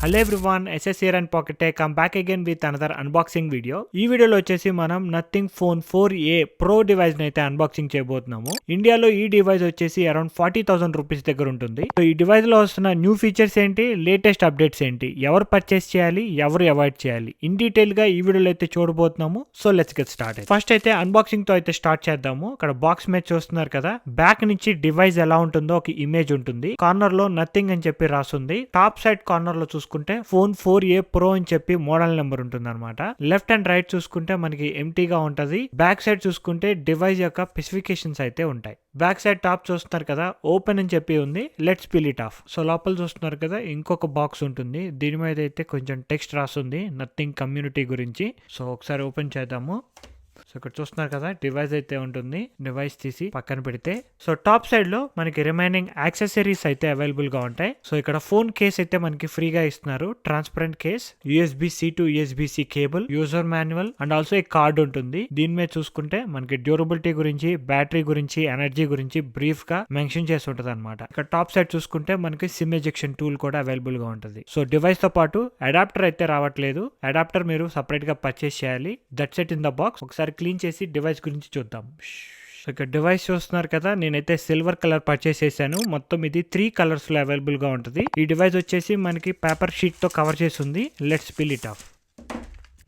Hello everyone, SS here and pocket tech. Come back again with another unboxing video. ఈ వీడియోలో వచ్చేసి మనం nothing phone 4a pro device ని అయితే unboxing చేయబోతున్నాము. ఇండియాలో ఈ డివైస్ వచ్చేసి అరౌండ్ 40,000 రూపీస్ దగ్గర ఉంటుంది. సో ఈ డివైస్ లో వస్తున్న న్యూ ఫీచర్స్ ఏంటి, లేటెస్ట్ అప్డేట్స్ ఏంటి, ఎవరు పర్చేస్ చేయాలి, ఎవరు అవాయిడ్ చేయాలి, ఇన్ డీటెయిల్ గా ఈ వీడియోలో అయితే చూడబోతున్నాము. So let's get start. First అయితే అన్బాక్సింగ్ తో అయితే స్టార్ట్ చేద్దాము. ఇక్కడ బాక్స్ మీద చూస్తున్నారు కదా, బ్యాక్ నుంచి డివైస్ ఎలా ఉంటుందో ఒక ఇమేజ్ ఉంటుంది. కార్నర్ లో నథింగ్ అని చెప్పి రాస్తుంది. టాప్ సైడ్ కార్నర్ లో చూసుకుంటే ఫోన్ 4a ప్రో అని చెప్పి మోడల్ నెంబర్ ఉంటుంది అనమాట. లెఫ్ట్ అండ్ రైట్ చూసుకుంటే మనకి ఎంటీగా ఉంటది. బ్యాక్ సైడ్ చూసుకుంటే డివైస్ యొక్క స్పెసిఫికేషన్స్ అయితే ఉంటాయి. బ్యాక్ సైడ్ టాప్ చూస్తున్నారు కదా, ఓపెన్ అని చెప్పి ఉంది. Let's peel it of. So లోపల చూస్తున్నారు కదా, ఇంకొక బాక్స్ ఉంటుంది. దీని మీద అయితే కొంచెం టెక్స్ట్ రాస్తుంది నథింగ్ కమ్యూనిటీ గురించి. సో ఒకసారి ఓపెన్ చేద్దాము. సో ఇక్కడ చూస్తున్నారు కదా, డివైస్ అయితే ఉంటుంది. డివైస్ తీసి పక్కన పెడితే సో టాప్ సైడ్ లో మనకి రిమైనింగ్ యాక్సెసరీస్ అయితే అవైలబుల్ గా ఉంటాయి. సో ఇక్కడ ఫోన్ కేస్ అయితే మనకి ఫ్రీగా ఇస్తున్నారు. Transparent case, USB-C to USB-C cable, user manual and also ఈ కార్డ్ ఉంటుంది. దీని మీద చూసుకుంటే మనకి డ్యూరబిలిటీ గురించి, బ్యాటరీ గురించి, ఎనర్జీ గురించి బ్రీఫ్ గా మెన్షన్ చేసి ఉంటుంది అనమాట. ఇక్కడ టాప్ సైడ్ చూసుకుంటే మనకి సిమ్ ఎజెక్షన్ టూల్ కూడా అవైలబుల్ గా ఉంటుంది. సో డివైస్ తో పాటు అడాప్టర్ అయితే రావట్లేదు. అడాప్టర్ మీరు సపరేట్ గా పర్చేస్ చేయాలి. That's it in the box. ఒకసారి క్లీన్ చేసి డివైస్ గురించి చూద్దాం. ఇక్కడ డివైస్ చూస్తున్నారు కదా, నేనైతే సిల్వర్ కలర్ పర్చేస్ చేశాను. మొత్తం ఇది 3 కలర్స్ లో అవైలబుల్ గా ఉంటుంది. ఈ డివైస్ వచ్చేసి మనకి పేపర్ షీట్ తో కవర్ చేసి ఉంది. Let's peel it off.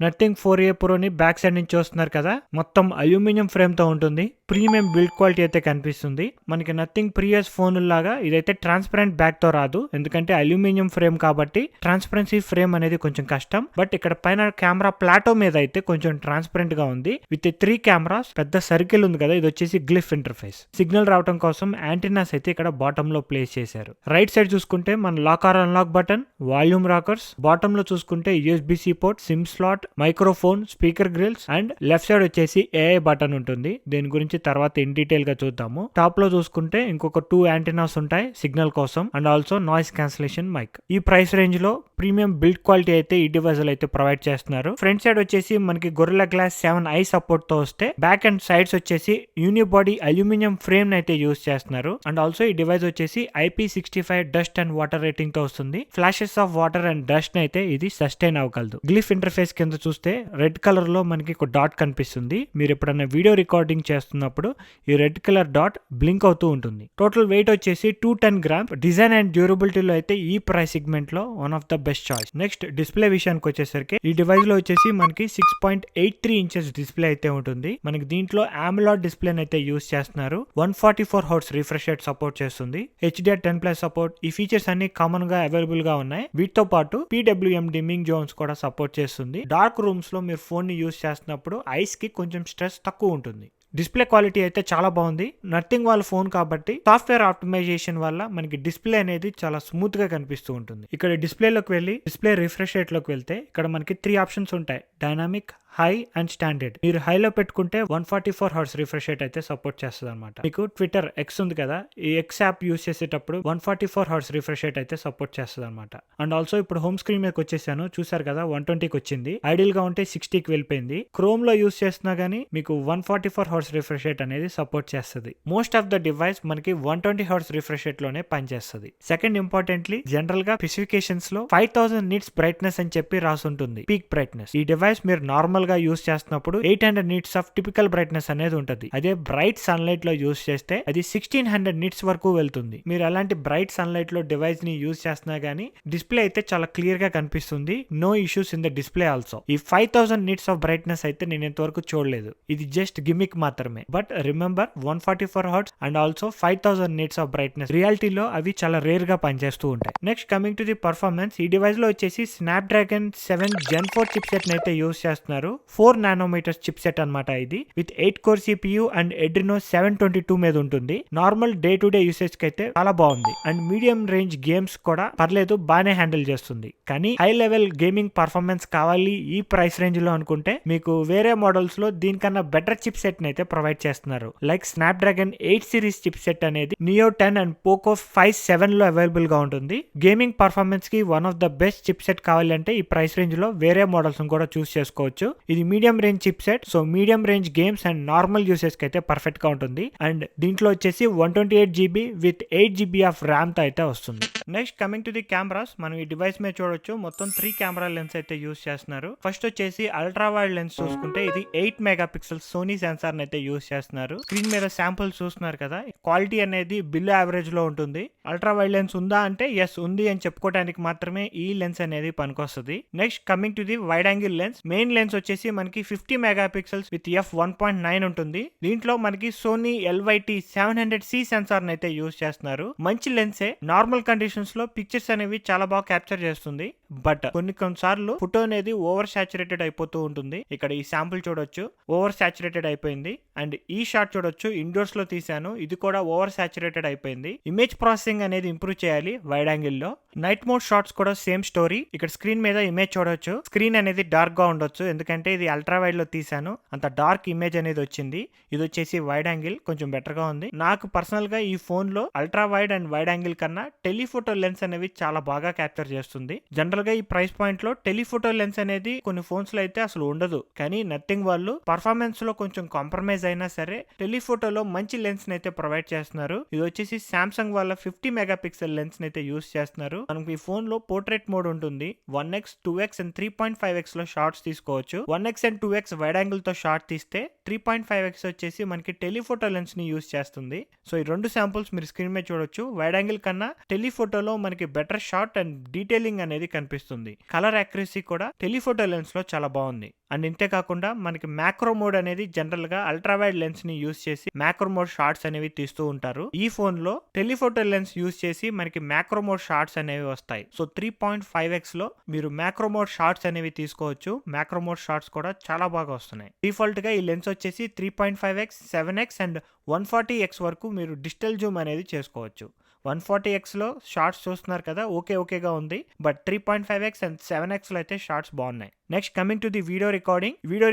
Nothing 4a ప్రోని బ్యాక్ సైడ్ నుంచి చూస్తున్నారు కదా, మొత్తం అల్యూమినియం ఫ్రేమ్ తో ఉంటుంది. ప్రీమియం బిల్డ్ క్వాలిటీ అయితే కనిపిస్తుంది. మనకి నథింగ్ ప్రీవియస్ ఫోన్ లాగా ఇదైతే ట్రాన్స్పరెంట్ బ్యాక్ తో రాదు, ఎందుకంటే అల్యూమినియం ఫ్రేమ్ కాబట్టి ట్రాన్స్పరెన్సీ ఫ్రేమ్ అనేది కొంచెం కష్టం. బట్ ఇక్కడ పైన కెమెరా ప్లాటో మీద అయితే కొంచెం ట్రాన్స్పరెంట్ గా ఉంది. విత్ 3 కెమెరాస్, పెద్ద సర్కిల్ ఉంది కదా, ఇది వచ్చేసి గ్లిఫ్ ఇంటర్ఫేస్. సిగ్నల్ రావడం కోసం యాంటీనాస్ అయితే ఇక్కడ బాటమ్ లో ప్లేస్ చేశారు. రైట్ సైడ్ చూసుకుంటే మన lock or unlock button, volume rockers, bottom లో చూసుకుంటే USB-C port, SIM slot, microphone, speaker grills and left side వచ్చేసి AI బటన్ ఉంటుంది. దీని గురించి తర్వాత ఇన్ డీటెయిల్ గా చూద్దాము. టాప్ లో చూసుకుంటే ఇంకొక 2 యాంటీనాస్ ఉంటాయి సిగ్నల్ కోసం and also noise cancellation mic. ఈ ప్రైస్ రేంజ్ లో ప్రీమియం బిల్డ్ క్వాలిటీ అయితే ఈ డివైస్ అయితే ప్రొవైడ్ చేస్తున్నారు. ఫ్రంట్ సైడ్ వచ్చేసి మనకి గొరిల్లా గ్లాస్ 7i సపోర్ట్ తో వస్తే, బ్యాక్ అండ్ సైడ్స్ వచ్చేసి యూనిబాడీ అల్యూమినియం ఫ్రేమ్ అయితే యూస్ చేస్తున్నారు. అండ్ ఆల్సో ఈ డివైస్ వచ్చేసి IP65 dust and water rating తో వస్తుంది. Flashes of water and dust అయితే ఇది సస్టైన్ అవ్వగలదు. గ్లిఫ్ ఇంటర్ఫేస్ కింద చూస్తే రెడ్ కలర్ లో మనకి ఒక డాట్ కనిపిస్తుంది. మీరు ఎప్పుడైనా వీడియో రికార్డింగ్ చేస్తున్నప్పుడు ఈ రెడ్ కలర్ డాట్ బ్లింక్ అవుతూ ఉంటుంది. టోటల్ వెయిట్ వచ్చేసి 210 గ్రామ్. డిజైన్ అండ్ డ్యూరబిలిటీలో అయితే ఈ ప్రైస్ సెగ్మెంట్ లో one of the best choice. Next display విషయానికి వచ్చేసరికి ఈ డివైస్ లో వచ్చేసి మనకి 6.83 ఇంచెస్ డిస్ప్లే అయితే ఉంటుంది. మనకి దీంట్లో AMOLED డిస్ప్లే అయితే యూస్ చేస్తున్నారు. 144 Hz రిఫ్రెష్ రేట్ సపోర్ట్ చేస్తుంది. HDR10+ support. ఈ ఫీచర్స్ అన్ని కామన్ గా అవైలబుల్ గా ఉన్నాయి. వీటితో పాటు PWM డిమ్మింగ్ జోన్స్ కూడా సపోర్ట్ చేస్తుంది. డార్క్ రూమ్స్ లో మీరు ఫోన్ ని యూస్ చేస్తున్నప్పుడు ఐస్ కి కొంచెం స్ట్రెస్ తక్కువ ఉంటుంది. డిస్ప్లే క్వాలిటీ అయితే చాలా బాగుంది. నథింగ్ వాళ్ళ ఫోన్ కాబట్టి సాఫ్ట్వేర్ ఆప్టిమైజేషన్ వల్ల మనకి డిస్ప్లే అనేది చాలా స్మూత్ గా కనిపిస్తూ ఉంటుంది. ఇక్కడ డిస్ప్లేలోకి వెళ్ళి డిస్ప్లే రిఫ్రెష్ రేట్ లోకి వెళ్తే ఇక్కడ మనకి 3 ఆప్షన్స్ ఉంటాయి: డైనామిక్, హై అండ్ స్టాండర్డ్. మీరు హైలో పెట్టుకుంటే 144 Hz రిఫ్రెష్ రేట్ అయితే సపోర్ట్ చేస్తుంది అనమాట. మీకు ట్విట్టర్ X ఉంది కదా, ఈ X యాప్ యూస్ చేసేటప్పుడు 144 Hz రిఫ్రెష్ రేట్ అయితే సపోర్ట్ చేస్తుంది అనమాట. అండ్ ఆల్సో ఇప్పుడు హోమ్ స్క్రీన్ మీదకి వచ్చేసాను, చూసారు కదా 120కి వచ్చింది. ఐడియల్ గా ఉంటే 60కి వెళ్ళిపోయింది. క్రోమ్ లో యూస్ చేస్తున్నా గానీ మీకు 144 Hz రిఫ్రెష్ రేట్ అనేది సపోర్ట్ చేస్తుంది. మోస్ట్ ఆఫ్ ద డివైస్ మనకి 120 Hz రిఫ్రెష్ రేట్ లోనే పనిచేస్తుంది. సెకండ్ ఇంపార్టెంట్లీ, జనరల్ గా స్పెసిఫికేషన్స్ లో 5000 నిట్స్ బ్రైట్నెస్ అని చెప్పి రాసి ఉంటుంది, పీక్ బ్రైట్నెస్. ఈ డివైస్ మీరు నార్మల్ గా యూస్ చేస్తున్నప్పుడు 800 నిట్స్ ఆఫ్ టిపికల్ బ్రైట్నెస్ అనేది ఉంటుంది. అదే బ్రైట్ సన్లైట్ లో యూస్ చేస్తే అది 1600 నిట్స్ వరకు వెళ్తుంది. మీరు అలాంటి బ్రైట్ సన్లైట్ లో డివైస్ ని యూస్ చేస్తున్నా గానీ డిస్ప్లే అయితే చాలా క్లియర్ గా కనిపిస్తుంది. No issues in the display also. ఈ 5000 నిట్స్ ఆఫ్ బ్రైట్నెస్ అయితే నేను ఇంతవరకు చూడలేదు. ఇది జస్ట్ గిమిక్ మాత్రమే. But remember, 144 Hz and also 5000 nits of brightness రియాలిటీలో అవి చాలా రేర్ గా పనిచేస్తూ ఉంటాయి. Next coming to the performance, ఈ డివైస్ లో వచ్చేసి స్నాప్డ్రాగన్ 7 Gen 4 చిప్ సెట్ అయితే యూస్ చేస్తున్నారు. 4 nanometers చిప్ సెట్ అనమాట. ఇది with 8 core CPU and Adreno 722 మీద ఉంటుంది. Normal day to day usage కి అయితే చాలా బాగుంది. అండ్ మీడియం రేంజ్ గేమ్స్ కూడా పర్లేదు, బాగానే హ్యాండిల్ చేస్తుంది. కానీ హై లెవెల్ గేమింగ్ పర్ఫార్మెన్స్ కావాలి ఈ ప్రైస్ రేంజ్ లో అనుకుంటే మీకు వేరే మోడల్స్ లో దీనికన్నా బెటర్ చిప్ సెట్ అయితే ప్రొవైడ్ చేస్తున్నారు. Like Snapdragon 8 series chip set అనేది Neo 10 అండ్ Poco 5 7 లో అవైలబుల్ గా ఉంటుంది. గేమింగ్ పర్ఫార్మెన్స్ కి one of the best chip set కావాలంటే ఈ ప్రైస్ రేంజ్ లో వేరే మోడల్స్ కూడా చూస్ చేసుకోవచ్చు. ఇది medium range chip set. So medium range games and normal usage కి అయితే పర్ఫెక్ట్ గా ఉంటుంది. అండ్ దీంట్లో వచ్చేసి 128GB with 8GB of RAM తో అయితే వస్తుంది. Next coming to the cameras, మనం ఈ డివైస్ మీద చూడొచ్చు మొత్తం 3 కెమెరా లెన్స్ అయితే యూస్ చేస్తున్నారు. ఫస్ట్ వచ్చేసి అల్ట్రా వైడ్ లెన్స్ చూసుకుంటే ఇది 8 మెగా పిక్సెల్ సోనీ సెన్సార్ అయితే యూస్ చేస్తున్నారు. స్క్రీన్ మీద శాంపుల్ చూస్తున్నారు కదా, క్వాలిటీ అనేది బిలో యావరేజ్ లో ఉంటుంది. అల్ట్రా వైడ్ లెన్స్ ఉందా అంటే ఎస్ ఉంది అని చెప్పుకోవడానికి మాత్రమే ఈ లెన్స్ అనేది పనికొస్తుంది. Next coming to the wide angle lens, main lens వచ్చేసి మనకి 50 మెగా పిక్సెల్స్ విత్ f1.9 ఉంటుంది. దీంట్లో మనకి సోనీ LYT 700C సెన్సార్ అయితే యూస్ చేస్తున్నారు. మంచి లెన్సే, నార్మల్ కండిషన్స్ లో పిక్చర్స్ అనేవి చాలా బాగా క్యాప్చర్ చేస్తుంది. బట్ కొన్నిసార్లు ఫోటో అనేది ఓవర్ సాచురేటెడ్ అయిపోతూ ఉంటుంది. ఇక్కడ ఈ శాంపుల్ చూడొచ్చు ఓవర్ సాచురేటెడ్ అయిపోయింది. అండ్ ఈ షాట్ చూడొచ్చు ఇండోర్స్ లో తీసాను, ఇది కూడా ఓవర్ సాచురేటెడ్ అయిపోయింది. ఇమేజ్ ప్రాసెసింగ్ అనేది ఇంప్రూవ్ చేయాలి వైడ్ యాంగిల్ లో. నైట్ మోడ్ షాట్స్ కూడా సేమ్ స్టోరీ. ఇక్కడ స్క్రీన్ మీద ఇమేజ్ చూడొచ్చు, స్క్రీన్ అనేది డార్క్ గా ఉండొచ్చు ఎందుకంటే ఇది అల్ట్రా వైడ్ లో తీసాను, అంత డార్క్ ఇమేజ్ అనేది వచ్చింది. ఇది వచ్చేసి వైడ్ యాంగిల్ కొంచెం బెటర్ గా ఉంది. నాకు పర్సనల్ గా ఈ ఫోన్ లో ultra wide and wide angle కన్నా టెలిఫోటో లెన్స్ అనేవి చాలా బాగా క్యాప్చర్ చేస్తుంది. జనరల్ గా ఈ ప్రైస్ పాయింట్ లో టెలిఫోటో లెన్స్ అనేది కొన్ని ఫోన్స్ లో అయితే అసలు ఉండదు. కానీ నథింగ్ వాళ్ళు పర్ఫార్మెన్స్ లో కొంచెం కాంప్రమైజ్ అయినా సరే టెలిఫోటోలో మంచి లెన్స్ అయితే ప్రొవైడ్ చేస్తున్నారు. ఇది వచ్చేసి సామ్సంగ్ వాళ్ళ 50 మెగా పిక్సెల్ లెన్స్ అయితే యూస్ చేస్తున్నారు. మనకి ఈ ఫోన్ లో పోర్ట్రేట్ మోడ్ ఉంటుంది. 1x 2x అండ్ 3.5x లో షార్ట్స్ తీసుకోవచ్చు. 1x and 2x wide angle తో షార్ట్ తీస్తే 3.5x వచ్చేసి మనకి టెలిఫోటో లెన్స్ ని యూస్ చేస్తుంది. సో ఈ రెండు శాంపుల్స్ మీరు స్క్రీన్ మీద చూడొచ్చు. వైడ్ యాంగిల్ కన్నా టెలిఫోటోలో మనకి బెటర్ షార్ట్ అండ్ డీటెయిలింగ్ అనేది కనిపిస్తుంది. కలర్ యాక్యురసీ కూడా టెలిఫోటో లెన్స్ లో చాలా బాగుంది. అండ్ ఇంతే కాకుండా మనకి మ్యాక్రో మోడ్ అనేది జనరల్ గా అల్ట్రా వైడ్ లెన్స్ ని యూస్ చేసి మ్యాక్రో మోడ్ షార్ట్స్ అనేవి తీస్తూ ఉంటారు. ఈ ఫోన్ లో టెలిఫోటో లెన్స్ యూస్ చేసి మనకి మ్యాక్రో మోడ్ షార్ట్స్ అనేవి వస్తాయి. సో 3.5x లో మీరు మ్యాక్రో మోడ్ షార్ట్స్ అనేవి తీసుకోవచ్చు. మ్యాక్రో మోడ్ షార్ట్స్ కూడా చాలా బాగా వస్తున్నాయి. డిఫాల్ట్ గా ఈ లెన్స్ వచ్చేసి 3.5x 7x అండ్ 140x వరకు మీరు డిజిటల్ జూమ్ అనేది చేసుకోవచ్చు. 140x లో షార్ట్స్ చూస్తున్నారు కదా, ఓకేగా ఉంది. బట్ 3.5x అండ్ 7x లో అయితే షార్ట్స్ బాగున్నాయి. Next coming to the video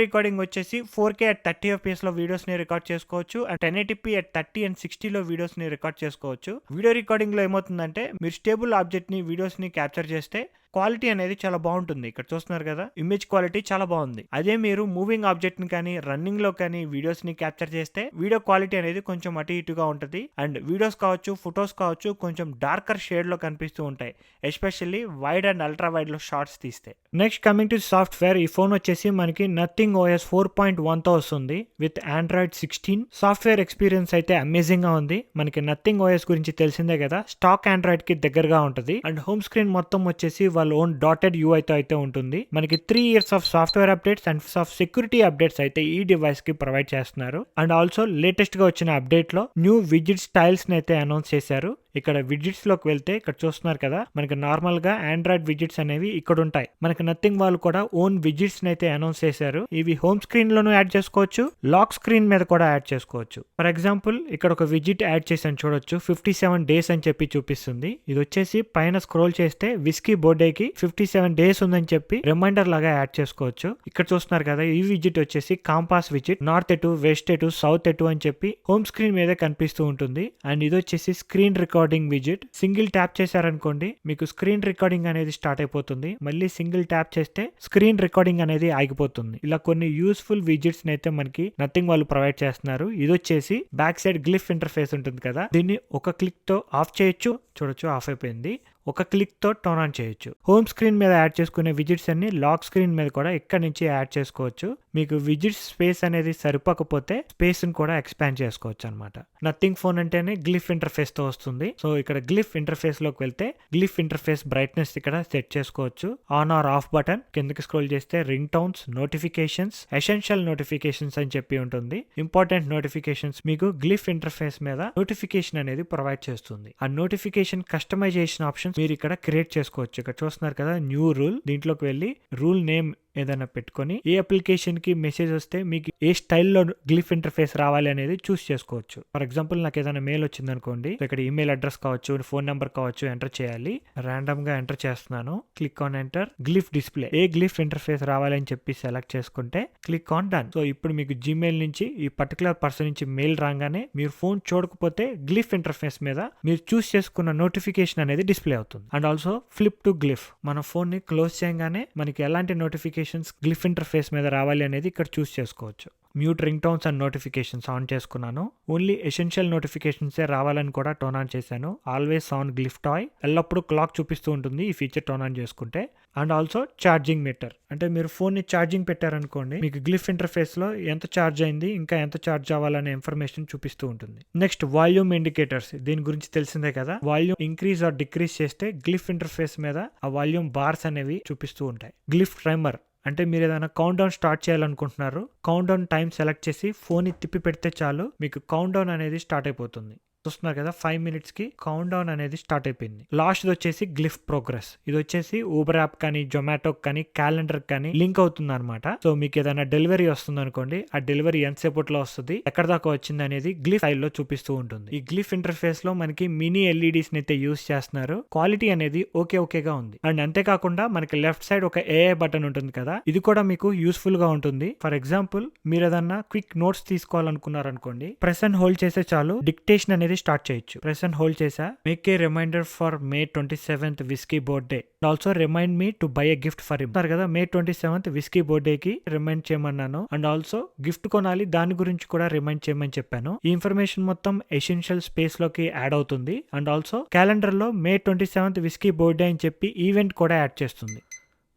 recording వచ్చేసి 4K at 30 FPS లో వీడియోస్ ని రికార్డ్ చేసుకోవచ్చు. అండ్ 1080p at 30 and 60 లో వీడియోస్ ని రికార్డ్ చేసుకోవచ్చు. వీడియో రికార్డింగ్ లో ఏమవుతుందంటే మీరు స్టేబుల్ ఆబ్జెక్ట్ ని వీడియోస్ ని క్యాప్చర్ చేస్తే క్వాలిటీ అనేది చాలా బాగుంటుంది. ఇక్కడ చూస్తున్నారు కదా, ఇమేజ్ క్వాలిటీ చాలా బాగుంది. అదే మీరు మూవింగ్ ఆబ్జెక్ట్ ని కానీ రన్నింగ్ లో కానీ వీడియోస్ ని క్యాప్చర్ చేస్తే వీడియో క్వాలిటీ అనేది కొంచెం అటు ఇటుగా ఉంటుంది. అండ్ వీడియోస్ కావచ్చు, ఫొటోస్ కావచ్చు, కొంచెం డార్కర్ షేడ్ లో కనిపిస్తూ ఉంటాయి, especially wide and ultra wide లో షార్ట్స్ తీస్తే. నెక్స్ట్ కమింగ్ టు సాఫ్ట్వేర్, ఈ ఫోన్ వచ్చేసి మనకి నథింగ్ OS 4.1 తో వస్తుంది విత్ Android 16. సాఫ్ట్వేర్ ఎక్స్పీరియన్స్ అయితే అమేజింగ్ గా ఉంది. మనకి నథింగ్ OS గురించి తెలిసిందే కదా, స్టాక్ ఆండ్రాయిడ్ కి దగ్గరగా ఉంటుంది. అండ్ హోమ్ స్క్రీన్ మొత్తం వచ్చేసి వాళ్ళ ఓన్ డాటెడ్ UI తో అయితే ఉంటుంది. మనకి 3 years of software updates and of security updates అయితే ఈ డివైస్ కి ప్రొవైడ్ చేస్తున్నారు. అండ్ ఆల్సో లేటెస్ట్ గా వచ్చిన అప్డేట్ లో న్యూ విజిట్ స్టైల్స్ ని అయితే అనౌన్స్ చేశారు. ఇక్కడ విజిట్స్ లోకి వెళ్తే ఇక్కడ చూస్తున్నారు కదా, మనకి నార్మల్ గా ఆండ్రాయిడ్ విజిట్స్ అనేవి ఇక్కడ ఉంటాయి. మనకి నథింగ్ వాళ్ళు కూడా ఓన్ విజిట్స్ అయితే అనౌన్స్ చేశారు. ఇవి హోమ్ స్క్రీన్ లోనూ యాడ్ చేసుకోవచ్చు, లాక్ స్క్రీన్ మీద కూడా యాడ్ చేసుకోవచ్చు. ఫర్ ఎగ్జాంపుల్ ఇక్కడ ఒక విజిట్ యాడ్ చేసాను చూడొచ్చు, 57 days అని చెప్పి చూపిస్తుంది. ఇది వచ్చేసి పైన స్క్రోల్ చేస్తే విస్కీ బర్త్డేకి 57 days ఉందని చెప్పి రిమైండర్ లాగా యాడ్ చేసుకోవచ్చు. ఇక్కడ చూస్తున్నారు కదా, ఈ విజిట్ వచ్చేసి కాంపాస్ విజిట్, నార్త్ ఎటు, వెస్ట్ ఎటు, సౌత్ ఎటు అని చెప్పి హోమ్ స్క్రీన్ మీద కనిపిస్తూ ఉంటుంది. అండ్ ఇది వచ్చేసి screen recording visit. Single tap చేశారనుకోండి మీకు స్క్రీన్ రికార్డింగ్ అనేది స్టార్ట్ అయిపోతుంది. మళ్ళీ సింగిల్ ట్యాప్ చేస్తే స్క్రీన్ రికార్డింగ్ అనేది ఆగిపోతుంది. ఇలా కొన్ని యూస్ఫుల్ విజిట్స్ అయితే మనకి నథింగ్ వాళ్ళు ప్రొవైడ్ చేస్తున్నారు. ఇది వచ్చేసి బ్యాక్ సైడ్ గ్లిఫ్ ఇంటర్ఫేస్ ఉంటుంది కదా, దీన్ని ఒక క్లిక్ తో ఆఫ్ చేయొచ్చు. చూడొచ్చు ఆఫ్ అయిపోయింది. ఒక క్లిక్ తో టర్న్ ఆన్ చేయొచ్చు. హోమ్ స్క్రీన్ మీద యాడ్ చేసుకునే విజిట్స్ అన్ని లాక్ స్క్రీన్ మీద కూడా ఇక్కడ నుంచి యాడ్ చేసుకోవచ్చు. మీకు విజిట్స్ స్పేస్ అనేది సరిపోకపోతే స్పేస్ ని కూడా ఎక్స్పాండ్ చేసుకోవచ్చు అనమాట. నథింగ్ ఫోన్ అంటేనే గ్లిఫ్ ఇంటర్ఫేస్ తో వస్తుంది. సో ఇక్కడ గ్లిఫ్ ఇంటర్ఫేస్ లోకి వెళ్తే గ్లిఫ్ ఇంటర్ఫేస్ బ్రైట్నెస్ ఇక్కడ సెట్ చేసుకోవచ్చు. ఆన్ ఆర్ ఆఫ్ బటన్ కిందకి స్క్రోల్ చేస్తే ring tones, notifications, essential notifications అని చెప్పి ఉంటుంది. ఇంపార్టెంట్ నోటిఫికేషన్స్ మీకు గ్లిఫ్ ఇంటర్ఫేస్ మీద నోటిఫికేషన్ అనేది ప్రొవైడ్ చేస్తుంది. ఆ నోటిఫికేషన్ కస్టమైజేషన్ ఆప్షన్స్ మీరు ఇక్కడ క్రియేట్ చేసుకోవచ్చు. ఇక్కడ చూస్తున్నారు కదా, న్యూ రూల్, దీంట్లోకి వెళ్ళి రూల్ నేమ్ ఏదైనా పెట్టుకొని ఏ అప్లికేషన్ కి మెసేజ్ వస్తే మీకు ఏ స్టైల్లో గ్లిఫ్ ఇంటర్ఫేస్ రావాలి అనేది చూస్ చేసుకోవచ్చు. ఫర్ ఎగ్జాంపుల్ నాకు ఏదైనా మెయిల్ వచ్చింది అనుకోండి, ఇక్కడ ఈమెయిల్ అడ్రస్ కావచ్చు, ఫోన్ నెంబర్ కావచ్చు, ఎంటర్ చేయాలి. ర్యాండమ్ గా ఎంటర్ చేస్తున్నాను. Click on enter. Glyph display, A glyph interface రావాలని చెప్పి సెలెక్ట్ చేసుకుంటే క్లిక్ ఆన్ డన్. సో ఇప్పుడు మీకు జీమెయిల్ నుంచి ఈ పర్టికులర్ పర్సన్ నుంచి మెయిల్ రాగానే మీరు ఫోన్ చూడకపోతే గ్లిఫ్ ఇంటర్ఫేస్ మీద మీరు చూస్ చేసుకున్న నోటిఫికేషన్ అనేది డిస్ప్లే అవుతుంది. And also flip to glyph, మన ఫోన్ ని క్లోజ్ చేయగానే మనకి ఎలాంటి నోటిఫికేషన్ గ్లిఫ్ ఇంటర్ఫేస్ మీద రావాలి అనేది ఇక్కడ చూస్ చేసుకోవచ్చు. Mute ring tones and notifications on చేసుకున్నాను. ఓన్లీ ఎసెన్షియల్ నోటిఫికేషన్సే రావాలని కూడా టోన్ ఆన్ చేశాను. ఆల్వేస్ ఆన్ గ్లిఫ్ టాయ్, ఎల్లప్పుడూ క్లాక్ చూపిస్తూ ఉంటుంది ఈ ఫీచర్ టోన్ ఆన్ చేసుకుంటే. అండ్ ఆల్సో ఛార్జింగ్ మీటర్, అంటే మీరు ఫోన్ ని ఛార్జింగ్ పెట్టారనుకోండి, మీకు గ్లిఫ్ ఇంటర్ఫేస్ లో ఎంత ఛార్జ్ అయింది, ఇంకా ఎంత ఛార్జ్ అవ్వాలనే ఇన్ఫర్మేషన్ చూపిస్తూ ఉంటుంది. నెక్స్ట్ వాల్యూమ్ ఇండికేటర్స్, దీని గురించి తెలిసిందే కదా. వాల్యూమ్ ఇంక్రీజ్ ఆర్ డిక్రీజ్ చేస్తే గ్లిఫ్ ఇంటర్ఫేస్ మీద ఆ వాల్యూమ్ బార్స్ అనేవి చూపిస్తూ ఉంటాయి. గ్లిఫ్ టైమర్, అంటే మీరు ఏదైనా కౌంట్ డౌన్ స్టార్ట్ చేయాలనుకుంటున్నారు, కౌంట్ డౌన్ టైం సెలెక్ట్ చేసి ఫోన్ ని తిప్పి పెడితే చాలు మీకు కౌంట్ డౌన్ అనేది స్టార్ట్ అయిపోతుంది. చూస్తున్నారు కదా, 5 minutes కి కౌంట్ డౌన్ అనేది స్టార్ట్ అయిపోయింది. లాస్ట్ వచ్చేసి గ్లిఫ్ ప్రోగ్రెస్, ఇది వచ్చేసి ఊబర్ యాప్ కానీ జొమాటో కానీ క్యాలెండర్ కానీ లింక్ అవుతుంది అనమాట. సో మీకు ఏదైనా డెలివరీ వస్తుంది అనుకోండి, ఆ డెలివరీ ఎంతసేపట్లో వస్తుంది, ఎక్కడ దాకా వచ్చింది అనేది గ్లిఫ్ ఫైల్ లో చూపిస్తూ ఉంటుంది. ఈ గ్లిఫ్ ఇంటర్ఫేస్ లో మనకి మినీ ఎల్ఈడీస్ ని అయితే యూస్ చేస్తున్నారు. క్వాలిటీ అనేది ఓకేగా ఉంది. అండ్ అంతేకాకుండా మనకి లెఫ్ట్ సైడ్ ఒక ఏఐ బటన్ ఉంటుంది కదా, ఇది కూడా మీకు యూస్ఫుల్ గా ఉంటుంది. ఫర్ ఎగ్జాంపుల్ మీరు ఏదన్నా క్విక్ నోట్స్ తీసుకోవాలనుకున్నారనుకోండి, ప్రెస్ అండ్ హోల్డ్ చేసే చాలు డిక్టేషన్ అనేది స్టార్ట్ చేయొచ్చు. ప్రెస్ అండ్ హోల్డ్ చేసా, make a reminder for May 27th Whisky birthday, also remind me to buy a gift for him. కదా, May 27th విస్కీ బర్త్డే కి remind చేయమన్నాను. And also gift కొనాలి, దాని గురించి కూడా రిమైండ్ చేయమని చెప్పాను. ఈ ఇన్ఫర్మేషన్ మొత్తం ఎసెన్షియల్ స్పేస్ లోకి యాడ్ అవుతుంది. అండ్ ఆల్సో క్యాలెండర్ లో May 27th విస్కీ బర్త్డే అని చెప్పి ఈవెంట్ కూడా యాడ్ చేస్తుంది.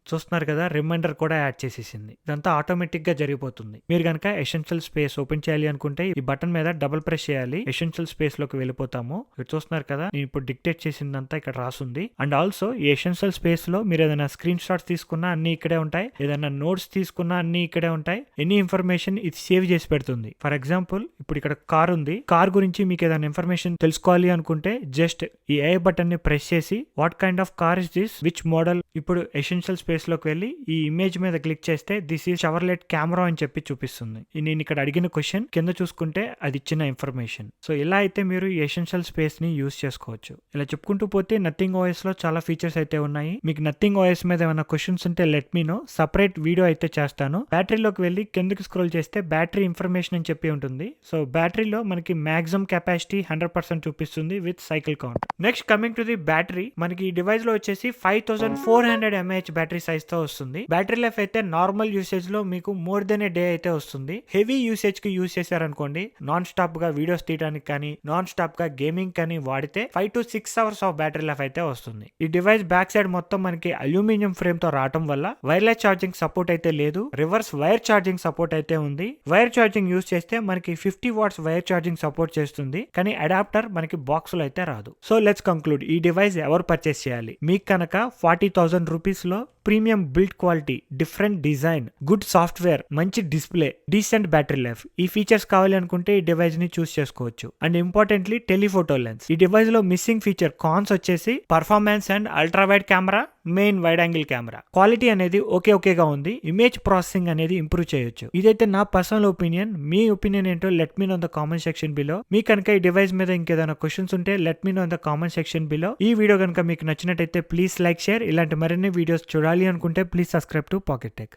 చూస్తున్నారు కదా, రిమైండర్ కూడా యాడ్ చేసేసింది. ఇదంతా ఆటోమేటిక్ గా జరిగిపోతుంది. మీరు కనుక ఎసెన్షియల్ స్పేస్ ఓపెన్ చేయాలి అనుకుంటే ఈ బటన్ మీద డబుల్ ప్రెస్ చేయాలి, ఎసెన్షియల్ స్పేస్ లోకి వెళ్ళిపోతాము. ఇక్కడ చూస్తున్నారు కదా, నేను ఇప్పుడు డిక్టేట్ చేసిందంతా ఇక్కడ రాసుంది. అండ్ ఆల్సో ఈ ఎసెన్షియల్ స్పేస్ లో మీరు ఏదైనా స్క్రీన్ షాట్స్ తీసుకున్నా అన్ని ఇక్కడే ఉంటాయి, ఏదైనా నోట్స్ తీసుకున్నా అన్ని ఇక్కడే ఉంటాయి. ఎనీ ఇన్ఫర్మేషన్ ఇది సేవ్ చేసి పెడుతుంది. ఫర్ ఎగ్జాంపుల్ ఇప్పుడు ఇక్కడ కార్ ఉంది, కార్ గురించి మీకు ఏదైనా ఇన్ఫర్మేషన్ తెలుసుకోవాలి అనుకుంటే జస్ట్ ఈ ఏ బటన్ ని ప్రెస్ చేసి what kind of car is this, which model, ఇప్పుడు ఎసెన్షియల్ స్పేస్ లోకి వెళ్ళి ఈ ఇమేజ్ మీద క్లిక్ చేస్తే దిస్ ఈజ్ షవర్లెట్ కెమెరా అని చెప్పి చూపిస్తుంది. నేను ఇక్కడ అడిగిన క్వశ్చన్ కింద చూసుకుంటే అది ఇచ్చిన ఇన్ఫర్మేషన్. సో ఇలా అయితే మీరు ఈ ఎసెన్షియల్ స్పేస్ ని యూస్ చేసుకోవచ్చు. ఇలా చెప్పుకుంటూ పోతే నథింగ్ ఓఎస్ లో చాలా ఫీచర్స్ అయితే ఉన్నాయి. మీకు నథింగ్ ఓఎస్ మీద ఏమైనా క్వశ్చన్స్ ఉంటే let me know, separate video అయితే చేస్తాను. బ్యాటరీలోకి వెళ్ళి కిందకి స్క్రోల్ చేస్తే బ్యాటరీ ఇన్ఫర్మేషన్ అని చెప్పి ఉంటుంది. సో బ్యాటరీలో మనకి మాక్సిమం కెపాసిటీ 100% చూపిస్తుంది with cycle count. Next coming to the battery, మనకి ఈ డివైస్ లో వచ్చేసి 5400 mAh బ్యాటరీ సైజ్ తో వస్తుంది. బ్యాటరీ లైఫ్ అయితే నార్మల్ యూసేజ్ లో మీకు మోర్ దెన్ ఏ డే అయితే వస్తుంది. హెవీ యూసేజ్ కి యూస్ చేశారనుకోండి, నాన్ స్టాప్ గా వీడియోస్ తీయడానికి కానీ నాన్ స్టాప్ గా గేమింగ్ కానీ వాడితే 5 to 6 hours of battery life అయితే వస్తుంది. ఈ డివైస్ బ్యాక్ సైడ్ మొత్తం మనకి అల్యూమినియం ఫ్రేమ్ తో రావడం వల్ల వైర్లెస్ ఛార్జింగ్ సపోర్ట్ అయితే లేదు, రివర్స్ వైర్ ఛార్జింగ్ సపోర్ట్ అయితే ఉంది. వైర్ ఛార్జింగ్ యూస్ చేస్తే మనకి 50 watts వైర్ ఛార్జింగ్ సపోర్ట్ చేస్తుంది, కానీ అడాప్టర్ మనకి బాక్స్ లో అయితే రాదు. సో లెట్స్ కంక్లూడ్, ఈ డివైస్ ఎవరు పర్చేస్ చేయాలి? మీకు కనుక 40,000 రూపీస్ లో premium build quality, different design, good software, మంచి డిస్ప్లే, డీసెంట్ బ్యాటరీ లైఫ్, ఈ ఫీచర్స్ కావాలి అనుకుంటే ఈ డివైస్ ని చూస్ చేసుకోవచ్చు. And importantly telephoto lens. ఈ డివైస్ లో మిస్సింగ్ ఫీచర్ కాన్స్ వచ్చేసి performance and ultra wide camera, main wide angle camera. Quality అనేది ఓకేగా ఉంది. ఇమేజ్ ప్రాసెసింగ్ అనేది ఇంప్రూవ్ చేయొచ్చు. ఇదైతే నా పర్సనల్ ఒపీనియన్. మీ ఒపీనియన్ ఏంటో let me know in the comment section below. మీ కనుక ఈ డివైస్ మీద ఇంకేదైనా క్వశ్చన్స్ ఉంటే let me know in the comment section below. ఈ వీడియో కనుక మీకు నచ్చినట్టయితే ప్లీజ్ లైక్, షేర్. ఇలాంటి మరిన్ని వీడియోస్ చూడాలి అనుకుంటే please subscribe to pocket tech.